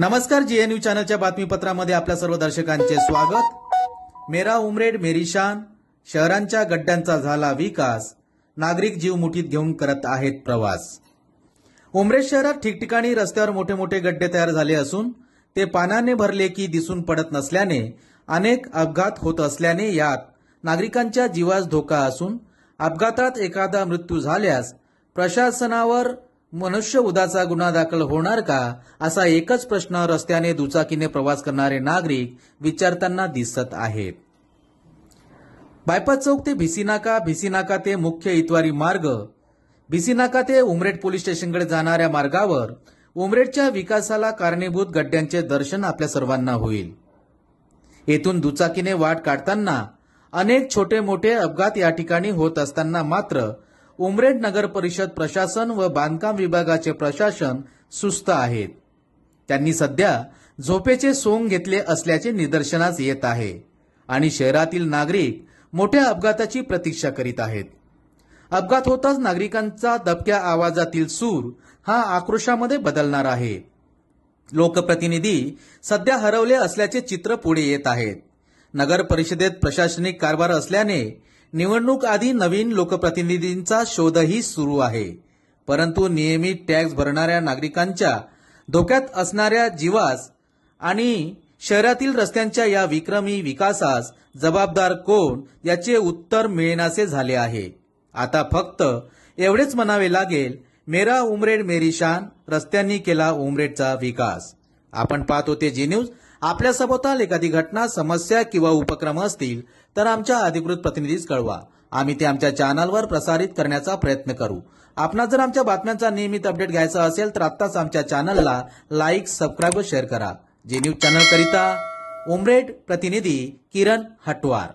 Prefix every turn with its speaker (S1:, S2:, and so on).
S1: नमस्कार, जीएनयू चॅनलच्या बातमीपत्रामध्ये आपल्या सर्व दर्शकांचे स्वागत। मेरा उमरेड मेरी शान, शहरांच्या गड्ड्यांचा झाला विकास, नागरिक जीव मुठीत घेऊन करत आहेत प्रवास। उमरेड शहरात ठिकठिकाणी रस्त्यावर मोठे मोठे गड्डे तयार झाले असून ते पाण्याने भरले की दिसून पडत नसल्याने अनेक अपघात होत असल्याने यात नागरिकांच्या जीवास धोका असून अपघातात एखादा मृत्यू झाल्यास प्रशासनावर मनुष्यवधाचा गुन्हा दाखल होणार का, असा एकच प्रश्न रस्त्याने दुचाकीने प्रवास करणारे नागरिक विचारताना दिसत आहेत। बायपास चौक ते भिसीनाका, भिसीनाका ते मुख्य इतवारी मार्ग, भिसीनाका ते उमरेड पोलीस स्टेशनकडे जाणाऱ्या मार्गावर उमरेडच्या विकासाला कारणीभूत गड्ड्यांचे दर्शन आपल्या सर्वांना होईल। येथून दुचाकीने वाट काढताना अनेक छोटे मोठे अपघात या ठिकाणी होत असताना मात्र उमरेड नगर परिषद प्रशासन व बांधकाम विभागाचे प्रशासन सुस्त आहेत। त्यांनी सध्या झोपेचे सोंग घेतले असल्याचे निदर्शनास येत आहे आणि शहरातील नागरिक मोठ्या अपघाताची प्रतीक्षा करीत आहेत। अपघात होताच नागरिकांचा दबक्या आवाजातील सूर हा आक्रोशामध्ये बदलणार आहे। लोकप्रतिनिधी सध्या हरवले असल्याचे चित्र पुढे येत आहेत। नगर परिषदेत प्रशासनिक कारभार असल्याने निवडणूक आधी नवीन लोकप्रतिनिधींचा शोधही सुरू आहे, परंतु नियमित टॅक्स भरणाऱ्या नागरिकांच्या धोक्यात असणाऱ्या जीवास आणि शहरातील रस्त्यांच्या या विक्रमी विकासास जबाबदार कोण याचे उत्तर मिळेनासे झाले आहे। आता फक्त एवढेच म्हणावे लागेल, मेरा उमरेड मेरी शान, रस्त्यांनी केला उमरेडचा विकास। आपण पाहत होते जी न्यूज। आपल्या सभोवताल एखादी घटना, समस्या किंवा उपक्रम असतील तर आमच्या अधिकृत प्रतिनिधीस कळवा, आम्ही ते आमच्या चॅनलवर प्रसारित करण्याचा प्रयत्न करू। आपणास जर आमच्या बातम्यांचा नियमित अपडेट घ्यायचा असेल तर आत्ताच आमच्या चॅनलला लाईक, सबस्क्राईब व शेअर करा। जी न्यूज चॅनल करिता उमरेड प्रतिनिधी किरण हटवार।